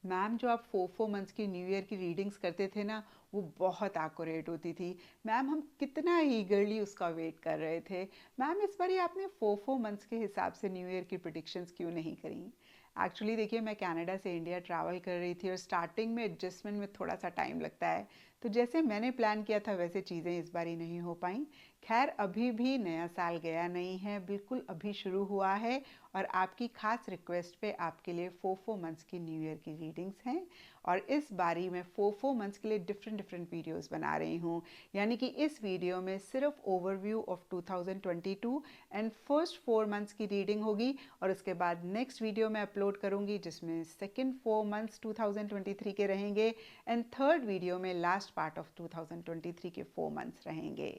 Ma'am जो आप 4 months की न्यू ईयर की रीडिंग्स करते थे ना, वो बहुत एक्यूरेट होती थी। मैम हम कितना ईगरली उसका वेट कर रहे थे। मैम इस बार आपने 4 मंथ्स के हिसाब से न्यू ईयर की प्रिडिक्शंस क्यों नहीं करी? एक्चुअली देखिए, मैं कनाडा से इंडिया ट्रैवल कर रही थी और स्टार्टिंग में एडजस्टमेंट में थोड़ा सा टाइम लगता है। तो जैसे मैंने प्लान किया था वैसे चीज़ें इस बारी नहीं हो पाई। खैर, अभी भी नया साल गया नहीं है, बिल्कुल अभी शुरू हुआ है। और आपकी खास रिक्वेस्ट पे आपके लिए 4 मंथ्स की न्यू ईयर की रीडिंग्स हैं। और इस बारी मैं 4 मंथ्स के लिए डिफरेंट डिफरेंट वीडियोस बना रही हूँ। यानी कि इस वीडियो में सिर्फ overview of 2022 and first 4 months की रीडिंग होगी। और उसके बाद नेक्स्ट वीडियो मैं अपलोड करूँगी जिसमें सेकेंड 4 मंथ्स 2023 के रहेंगे एंड थर्ड वीडियो में लास्ट पार्ट ऑफ 2023 के 4 मंथ्स रहेंगे।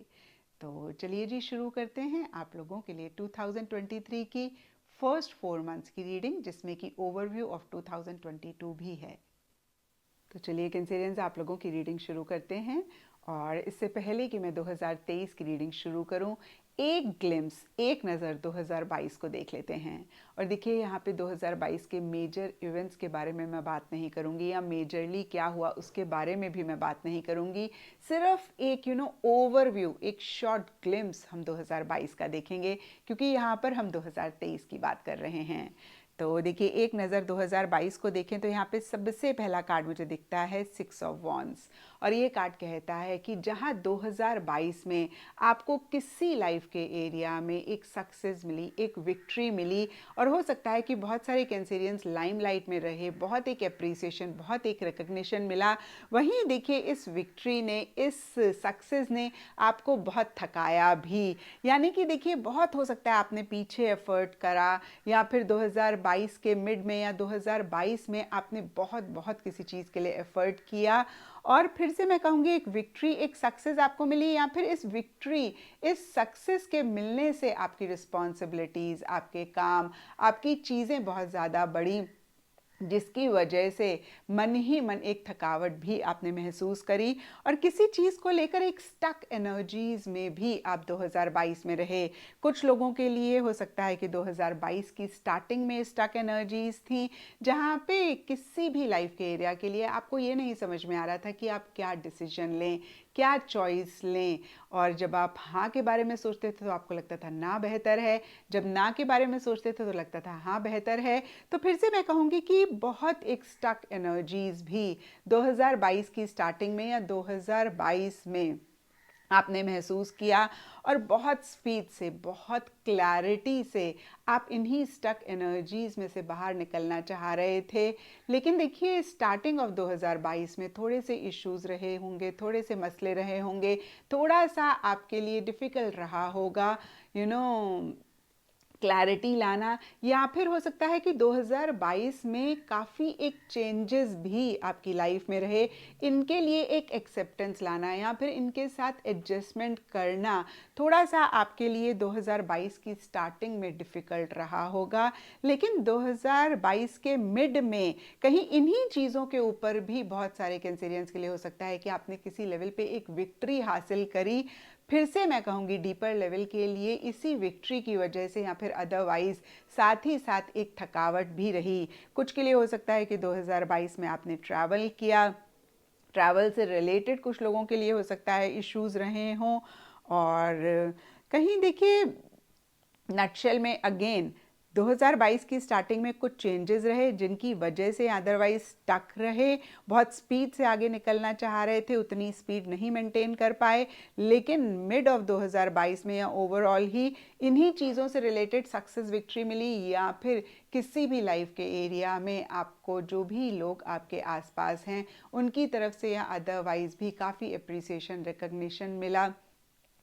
तो चलिए जी, शुरू करते हैं आप लोगों के लिए 2023 की फर्स्ट 4 मंथ्स की रीडिंग, जिसमें कि ओवरव्यू ऑफ 2022 भी है। तो चलिए कैंसेरियंस, आप लोगों की रीडिंग शुरू करते हैं। और इससे पहले कि मैं 2023 की रीडिंग शुरू करूं, एक ग्लिम्स, एक नज़र 2022 को देख लेते हैं। और देखिए, यहाँ पे 2022 के मेजर इवेंट्स के बारे में मैं बात नहीं करूँगी, या मेजरली क्या हुआ उसके बारे में भी मैं बात नहीं करूँगी। सिर्फ एक ओवरव्यू, एक शॉर्ट ग्लिम्स हम 2022 का देखेंगे, क्योंकि यहाँ पर हम 2023 की बात कर रहे हैं। तो देखिए, एक नज़र 2022 को देखें तो यहाँ पे सबसे पहला कार्ड मुझे दिखता है 6 ऑफ वॉन्ड्स। और ये कार्ड कहता है कि जहाँ 2022 में आपको किसी लाइफ के एरिया में एक सक्सेस मिली, एक विक्ट्री मिली, और हो सकता है कि बहुत सारे कैंसेरियंस लाइमलाइट में रहे, बहुत एक एप्रिसिएशन, बहुत एक रिकग्निशन मिला। वहीं देखिए, इस विक्ट्री ने, इस सक्सेस ने आपको बहुत थकाया भी। यानी कि देखिए, बहुत हो सकता है आपने पीछे एफर्ट करा, या फिर 2022 के मिड में या 2022 में आपने बहुत बहुत किसी चीज़ के लिए एफर्ट किया, और फिर से मैं कहूँगी एक विक्ट्री, एक सक्सेस आपको मिली, या फिर इस विक्ट्री, इस सक्सेस के मिलने से आपकी रिस्पॉन्सिबिलिटीज़, आपके काम, आपकी चीज़ें बहुत ज़्यादा बढ़ी, जिसकी वजह से मन ही मन एक थकावट भी आपने महसूस करी। और किसी चीज़ को लेकर एक स्टक एनर्जीज में भी आप 2022 में रहे। कुछ लोगों के लिए हो सकता है कि 2022 की स्टार्टिंग में स्टक एनर्जीज थी, जहाँ पे किसी भी लाइफ के एरिया के लिए आपको ये नहीं समझ में आ रहा था कि आप क्या डिसीजन लें, क्या चॉइस लें। और जब आप हाँ के बारे में सोचते थे तो आपको लगता था ना बेहतर है, जब ना के बारे में सोचते थे तो लगता था हाँ बेहतर है। तो फिर से मैं कहूँगी कि बहुत एक स्टक एनर्जीज भी 2022 की स्टार्टिंग में या 2022 में आपने महसूस किया, और बहुत स्पीड से, बहुत क्लैरिटी से आप इन्हीं स्टक एनर्जीज में से बाहर निकलना चाह रहे थे। लेकिन देखिए, स्टार्टिंग ऑफ 2022 में थोड़े से इश्यूज रहे होंगे, थोड़े से मसले रहे होंगे, थोड़ा सा आपके लिए डिफ़िकल्ट रहा होगा क्लैरिटी लाना। या फिर हो सकता है कि 2022 में काफ़ी एक चेंजेस भी आपकी लाइफ में रहे, इनके लिए एक एक्सेप्टेंस लाना या फिर इनके साथ एडजस्टमेंट करना थोड़ा सा आपके लिए 2022 की स्टार्टिंग में डिफ़िकल्ट रहा होगा। लेकिन 2022 के मिड में कहीं इन्हीं चीज़ों के ऊपर भी बहुत सारे कैंसेरियंस के लिए हो सकता है कि आपने किसी लेवल पे एक विक्ट्री हासिल करी। फिर से मैं कहूँगी डीपर लेवल के लिए इसी विक्ट्री की वजह से, या फिर अदरवाइज साथ ही साथ एक थकावट भी रही। कुछ के लिए हो सकता है कि 2022 में आपने ट्रैवल किया, ट्रैवल से रिलेटेड कुछ लोगों के लिए हो सकता है इश्यूज रहे हों। और कहीं देखिए, नटशेल में अगेन 2022 की स्टार्टिंग में कुछ चेंजेस रहे जिनकी वजह से अदरवाइज स्टक रहे, बहुत स्पीड से आगे निकलना चाह रहे थे, उतनी स्पीड नहीं मेंटेन कर पाए। लेकिन मिड ऑफ 2022 में या ओवरऑल ही इन्हीं चीज़ों से रिलेटेड सक्सेस विक्ट्री मिली, या फिर किसी भी लाइफ के एरिया में आपको जो भी लोग आपके आसपास हैं उनकी तरफ से या अदरवाइज भी काफ़ी अप्रिसिएशन, रिकग्निशन मिला।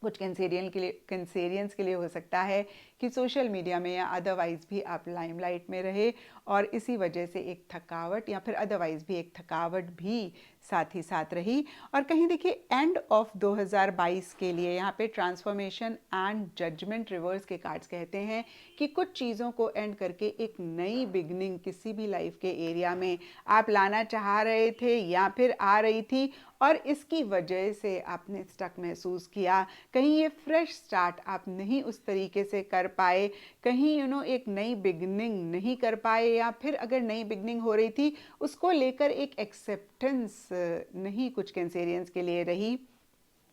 कुछ कैंसेरियंस के लिए हो सकता है कि सोशल मीडिया में या अदरवाइज भी आप लाइमलाइट में रहे, और इसी वजह से एक थकावट या फिर अदरवाइज भी एक थकावट भी साथ ही साथ रही। और कहीं देखिए, एंड ऑफ 2022 के लिए यहाँ पे ट्रांसफॉर्मेशन एंड जजमेंट रिवर्स के कार्ड्स कहते हैं कि कुछ चीज़ों को एंड करके एक नई बिगनिंग किसी भी लाइफ के एरिया में आप लाना चाह रहे थे या फिर आ रही थी, और इसकी वजह से आपने स्टक महसूस किया। कहीं ये फ्रेश स्टार्ट आप नहीं उस तरीके से कर पाए, कहीं एक नई बिगिनिंग नहीं कर पाए, या फिर अगर नई बिगिनिंग हो रही थी उसको लेकर एक एक्सेप्टेंस नहीं कुछ कैंसेरियंस के लिए रही।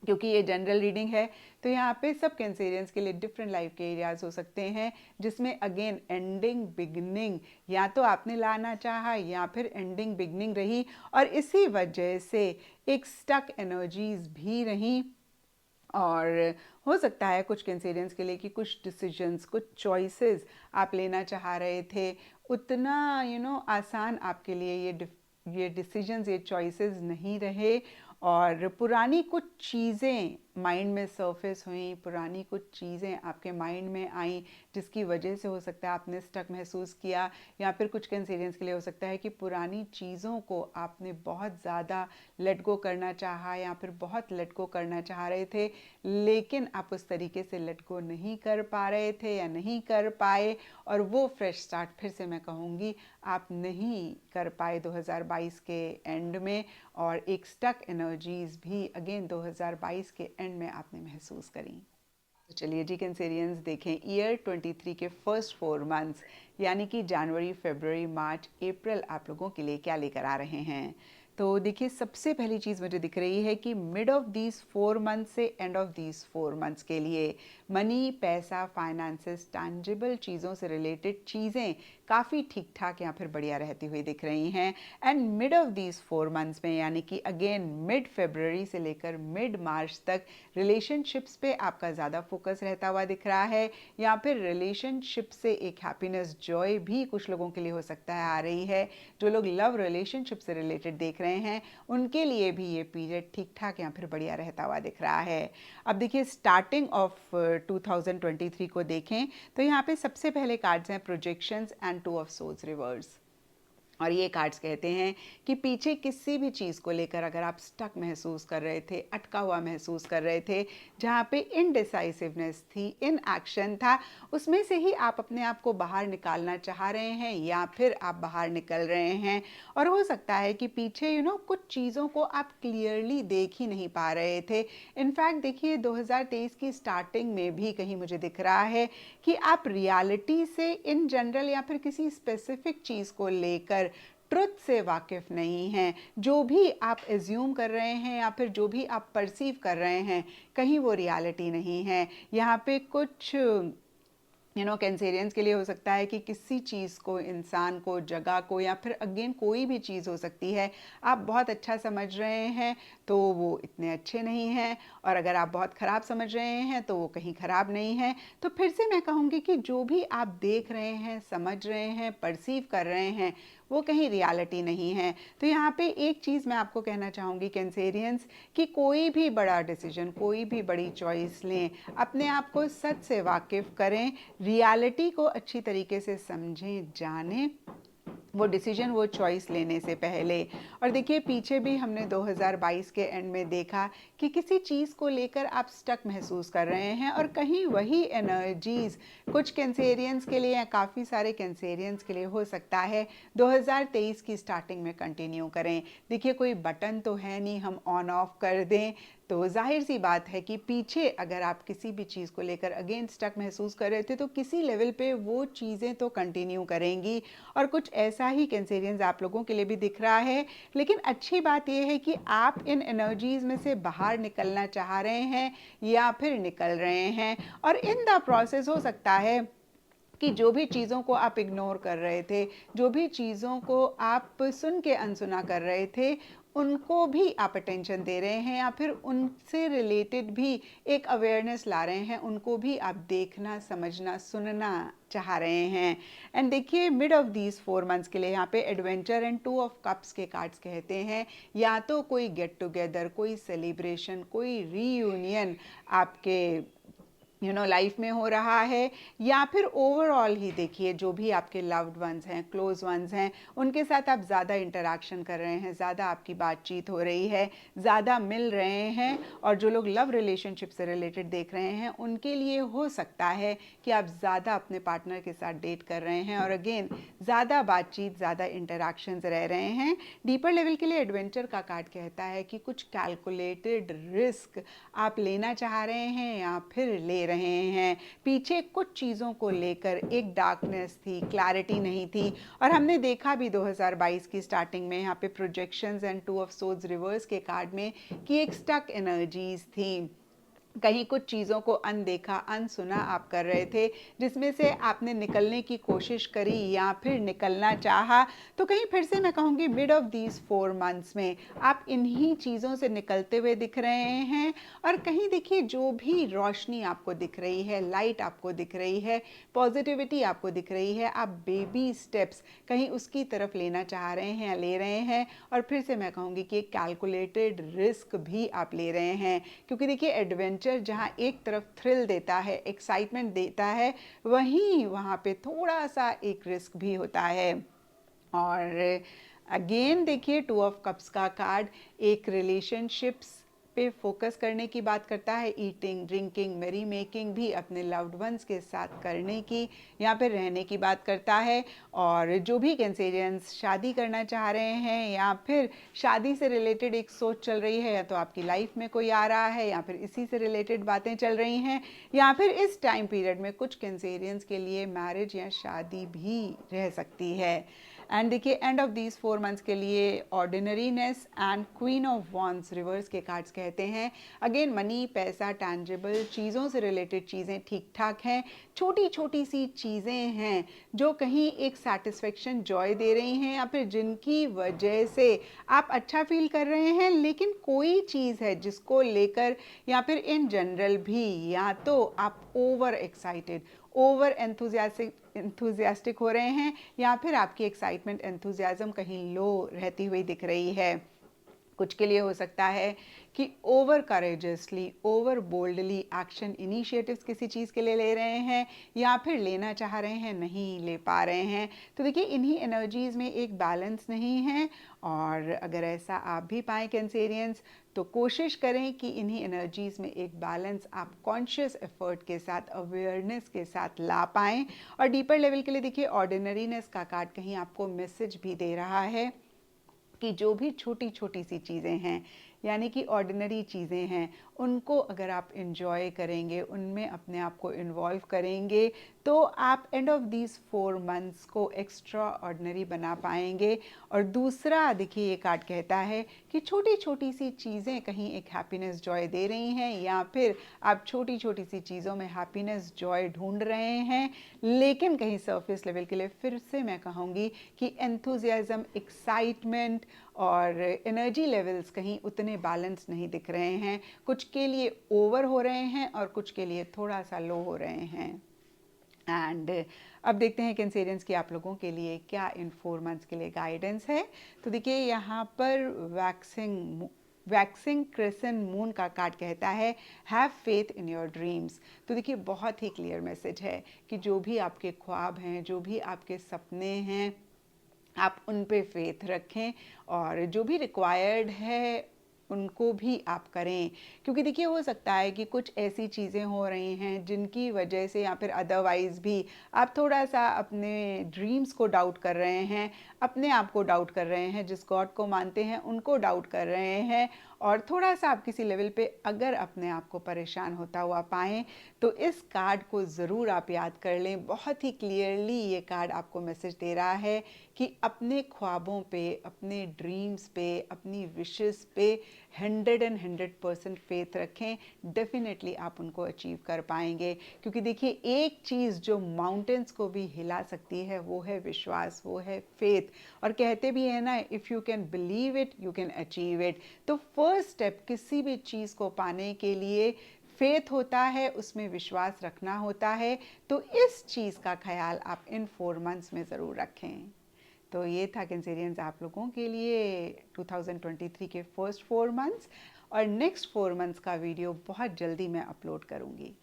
क्योंकि ये जनरल रीडिंग है तो यहाँ पे सब कैंसेरियंस के लिए डिफरेंट लाइफ के एरियाज हो सकते हैं, जिसमें अगेन एंडिंग बिगनिंग या तो आपने लाना चाहा या फिर एंडिंग बिगनिंग रही, और इसी वजह से एक स्टक एनर्जीज भी रही। और हो सकता है कुछ कैंसेरियंस के लिए कि कुछ डिसीजंस, कुछ चॉइसेस आप लेना चाह रहे थे, उतना आसान आपके लिए ये डिसीजंस, ये चॉइसेस नहीं रहे, और पुरानी कुछ चीज़ें माइंड में सरफेस हुई, पुरानी कुछ चीज़ें आपके माइंड में आई, जिसकी वजह से हो सकता है आपने स्टक महसूस किया, या फिर कुछ कैंसेरियंस के लिए हो सकता है कि पुरानी चीज़ों को आपने बहुत ज़्यादा लेट गो करना चाहा, या फिर बहुत लेट गो करना चाह रहे थे, लेकिन आप उस तरीके से लेट गो नहीं कर पा रहे थे या नहीं कर पाए, और वो फ्रेश स्टार्ट फिर से मैं कहूँगी आप नहीं कर पाए 2022 के एंड में, और एक स्टक एनर्जीज भी अगेन 2022 के एंड में आपने महसूस करी। तो चलिए जी कैंसेरियंस, देखें ईयर 23 के फर्स्ट 4 मंथ्स यानी कि जनवरी, फरवरी, मार्च, अप्रैल आप लोगों के लिए क्या लेकर आ रहे हैं। तो देखिए सबसे पहली चीज़ मुझे दिख रही है कि मिड ऑफ दीज 4 मंथ्स से एंड ऑफ दीज 4 मंथ्स के लिए मनी, पैसा, फाइनेंसेस, टैंजिबल चीज़ों से रिलेटेड चीज़ें काफ़ी ठीक ठाक या फिर बढ़िया रहती हुई दिख रही हैं। And mid of these 4 months में यानी कि अगेन मिड फरवरी से लेकर मिड मार्च तक रिलेशनशिप्स पे आपका ज़्यादा फोकस रहता हुआ दिख रहा है, या फिर रिलेशनशिप से एक हैप्पीनेस, जॉय भी कुछ लोगों के लिए हो सकता है आ रही है। जो लोग लव रिलेशनशिप से रिलेटेड देख रहे हैं उनके लिए भी ये पीरियड ठीक ठाक या फिर बढ़िया रहता हुआ दिख रहा है। अब देखिए स्टार्टिंग ऑफ 2023 को देखें तो यहाँ पे सबसे पहले कार्ड्स हैं projections and two of swords reverse, और ये कार्ड्स कहते हैं कि पीछे किसी भी चीज़ को लेकर अगर आप स्टक महसूस कर रहे थे, अटका हुआ महसूस कर रहे थे, जहाँ पे इनडिसाइसिवनेस थी, इनएक्शन था, उसमें से ही आप अपने आप को बाहर निकालना चाह रहे हैं या फिर आप बाहर निकल रहे हैं। और हो सकता है कि पीछे कुछ चीज़ों को आप क्लियरली देख ही नहीं पा रहे थे। इनफैक्ट देखिए 2023 की स्टार्टिंग में भी कहीं मुझे दिख रहा है कि आप रियलिटी से इन जनरल या फिर किसी स्पेसिफिक चीज़ को लेकर ट्रुथ से वाकिफ नहीं हैं। जो भी आप एज्यूम कर रहे हैं या फिर जो भी आप परसीव कर रहे हैं, कहीं वो रियलिटी नहीं है। यहाँ पे कुछ कैंसेरियंस के लिए हो सकता है कि किसी चीज़ को, इंसान को, जगह को, या फिर अगेन कोई भी चीज़ हो सकती है, आप बहुत अच्छा समझ रहे हैं तो वो इतने अच्छे नहीं हैं, और अगर आप बहुत ख़राब समझ रहे हैं तो वो कहीं ख़राब नहीं है। तो फिर से मैं कहूँगी कि जो भी आप देख रहे हैं, समझ रहे हैं, परसीव कर रहे हैं, वो कहीं रियलिटी नहीं है। तो यहाँ पे एक चीज़ मैं आपको कहना चाहूँगी कैंसेरियंस, कि कोई भी बड़ा डिसीजन, कोई भी बड़ी चॉइस लें, अपने आप को सच से वाकिफ़ करें, रियलिटी को अच्छी तरीके से समझें, जानें, वो डिसीजन, वो चॉइस लेने से पहले। और देखिए पीछे भी हमने 2022 के एंड में देखा कि किसी चीज़ को लेकर आप स्टक महसूस कर रहे हैं, और कहीं वही एनर्जीज कुछ कैंसेरियंस के लिए या काफ़ी सारे कैंसेरियंस के लिए हो सकता है 2023 की स्टार्टिंग में कंटिन्यू करें। देखिए कोई बटन तो है नहीं हम ऑन ऑफ कर दें, तो जाहिर सी बात है कि पीछे अगर आप किसी भी चीज़ को लेकर अगेन स्टक महसूस कर रहे थे तो किसी लेवल पे वो चीज़ें तो कंटिन्यू करेंगी, और कुछ ऐसा ही कैंसेरियंस आप लोगों के लिए भी दिख रहा है। लेकिन अच्छी बात यह है कि आप इन एनर्जीज में से बाहर निकलना चाह रहे हैं या फिर निकल रहे हैं, और इन द प्रोसेस हो सकता है कि जो भी चीज़ों को आप इग्नोर कर रहे थे, जो भी चीज़ों को आप सुन के अनसुना कर रहे थे, उनको भी आप अटेंशन दे रहे हैं, या फिर उनसे रिलेटेड भी एक अवेयरनेस ला रहे हैं, उनको भी आप देखना, समझना, सुनना चाह रहे हैं। एंड देखिए मिड ऑफ दीज 4 मंथ्स के लिए यहाँ पे एडवेंचर एंड 2 ऑफ कप्स के कार्ड्स कहते हैं, या तो कोई गेट टुगेदर, कोई सेलिब्रेशन, कोई रीयूनियन आपके लाइफ में हो रहा है, या फिर ओवरऑल ही देखिए जो भी आपके लव्ड वंस हैं, क्लोज वंस हैं, उनके साथ आप ज़्यादा इंटरेक्शन कर रहे हैं, ज़्यादा आपकी बातचीत हो रही है, ज़्यादा मिल रहे हैं। और जो लोग लव रिलेशनशिप से रिलेटेड देख रहे हैं उनके लिए हो सकता है कि आप ज़्यादा अपने पार्टनर के साथ डेट कर रहे हैं, और अगेन ज़्यादा बातचीत, ज़्यादा इंटरेक्शंस रह रहे हैं। डीपर लेवल के लिए एडवेंचर का कार्ड कहता है कि कुछ कैलकुलेटेड रिस्क आप लेना चाह रहे हैं या फिर ले रहे हैं। पीछे कुछ चीज़ों को लेकर एक डार्कनेस थी, क्लैरिटी नहीं थी, और हमने देखा भी 2022 की स्टार्टिंग में यहाँ पे projections and two of swords reverse के कार्ड में कि एक स्टक एनर्जीज थी। कहीं कुछ चीज़ों को अनदेखा अनसुना आप कर रहे थे, जिसमें से आपने निकलने की कोशिश करी या फिर निकलना चाहा। तो कहीं फिर से मैं कहूँगी मिड ऑफ दीज 4 मंथ्स में आप इन्हीं चीज़ों से निकलते हुए दिख रहे हैं। और कहीं देखिए जो भी रोशनी आपको दिख रही है, लाइट आपको दिख रही है, पॉजिटिविटी आपको दिख रही है, आप बेबी स्टेप्स कहीं उसकी तरफ लेना चाह रहे हैं या ले रहे हैं। और फिर से मैं कहूँगी कि एक कैलकुलेटेड रिस्क भी आप ले रहे हैं, क्योंकि देखिए एडवेंचर जहाँ एक तरफ थ्रिल देता है, एक्साइटमेंट देता है, वहीं वहाँ पे थोड़ा सा एक रिस्क भी होता है। और अगेन देखिए 2 ऑफ कप्स का कार्ड एक रिलेशनशिप्स पे फोकस करने की बात करता है, ईटिंग, ड्रिंकिंग, मेरी मेकिंग भी अपने लव्ड वंस के साथ करने की, यहाँ पे रहने की बात करता है। और जो भी कैंसेरियंस शादी करना चाह रहे हैं या फिर शादी से रिलेटेड एक सोच चल रही है, या तो आपकी लाइफ में कोई आ रहा है या फिर इसी से रिलेटेड बातें चल रही हैं, या फिर इस टाइम पीरियड में कुछ कैंसेरियंस के लिए मैरिज या शादी भी रह सकती है। एंड देखिए एंड ऑफ दीज 4 मंथ्स के लिए ordinariness and queen of wands reverse के कार्ड्स कहते हैं। अगेन मनी, पैसा, टैंजिबल चीज़ों से रिलेटेड चीज़ें ठीक ठाक हैं। छोटी छोटी सी चीज़ें हैं जो कहीं एक सेटिस्फेक्शन, जॉय दे रही हैं, या फिर जिनकी वजह से आप अच्छा फील कर रहे हैं। लेकिन कोई चीज़ है जिसको लेकर या फिर इन जनरल भी या तो आप ओवर एक्साइटेड, ओवर एंथुजियास्टिक हो रहे हैं, या फिर आपकी एक्साइटमेंट, एंथुजियाज्म कहीं लो रहती हुई दिख रही है। कुछ के लिए हो सकता है कि over courageously, over boldly action initiatives किसी चीज़ के लिए ले रहे हैं, या फिर लेना चाह रहे हैं, नहीं ले पा रहे हैं। तो देखिए इन्हीं एनर्जीज़ में एक बैलेंस नहीं है। और अगर ऐसा आप भी पाएँ कैंसेरियंस, तो कोशिश करें कि इन्हीं एनर्जीज़ में एक बैलेंस आप कॉन्शियस एफर्ट के साथ, अवेयरनेस के साथ ला पाएँ। और डीपर लेवल के लिए देखिए ऑर्डिनरीनेस का कार्ड कहीं आपको मैसेज भी दे रहा है कि जो भी छोटी छोटी सी चीज़ें हैं, यानी कि ऑर्डिनरी चीज़ें हैं, उनको अगर आप इन्जॉय करेंगे, उनमें अपने आप को इन्वॉल्व करेंगे, तो आप एंड ऑफ दीज 4 मंथ्स को एक्स्ट्रा ऑर्डिनरी बना पाएंगे। और दूसरा देखिए ये कार्ड कहता है कि छोटी छोटी सी चीज़ें कहीं एक हैप्पीनेस, जॉय दे रही हैं, या फिर आप छोटी छोटी सी चीज़ों में हैप्पीनेस, जॉय ढूंढ रहे हैं। लेकिन कहीं सरफेस लेवल के लिए फिर से मैं कहूँगी कि एंथुजियाज्म, एक्साइटमेंट और एनर्जी लेवल्स कहीं उतने बैलेंस नहीं दिख रहे हैं। कुछ के लिए ओवर हो रहे हैं और कुछ के लिए थोड़ा सा लो हो रहे हैं। एंड अब देखते हैं कैंसेरियंस की आप लोगों के लिए क्या इन 4 मंथ्स के लिए गाइडेंस है। तो देखिए यहाँ पर वैक्सिंग क्रेसेंट मून का कार्ड कहता है have faith in your dreams. तो देखिए बहुत ही क्लियर मैसेज है कि जो भी आपके ख्वाब हैं, जो भी आपके सपने हैं, आप उन पे फेथ रखें, और जो भी रिक्वायर्ड है उनको भी आप करें। क्योंकि देखिए हो सकता है कि कुछ ऐसी चीज़ें हो रही हैं जिनकी वजह से या फिर अदरवाइज़ भी आप थोड़ा सा अपने ड्रीम्स को डाउट कर रहे हैं, अपने आप को डाउट कर रहे हैं, जिस गॉड को मानते हैं उनको डाउट कर रहे हैं। और थोड़ा सा आप किसी लेवल पे अगर अपने आप को परेशान होता हुआ पाएँ, तो इस कार्ड को ज़रूर आप याद कर लें। बहुत ही क्लियरली ये कार्ड आपको मैसेज दे रहा है कि अपने ख्वाबों पे, अपने ड्रीम्स पे, अपनी विशेस पे 100% फेथ रखें। डेफिनेटली आप उनको अचीव कर पाएंगे। क्योंकि देखिए एक चीज़ जो माउंटेन्स को भी हिला सकती है वो है विश्वास, वो है फेथ। और कहते भी है ना, if you can believe it you can achieve it. तो फर्स्ट स्टेप किसी भी चीज़ को पाने के लिए फेथ होता है, उसमें विश्वास रखना होता है। तो इस चीज़ का ख्याल आप इन 4 मंथ्स में ज़रूर रखें। तो ये था कैंसेरियंस आप लोगों के लिए 2023 के फर्स्ट 4 मंथ्स। और नेक्स्ट 4 मंथ्स का वीडियो बहुत जल्दी मैं अपलोड करूँगी।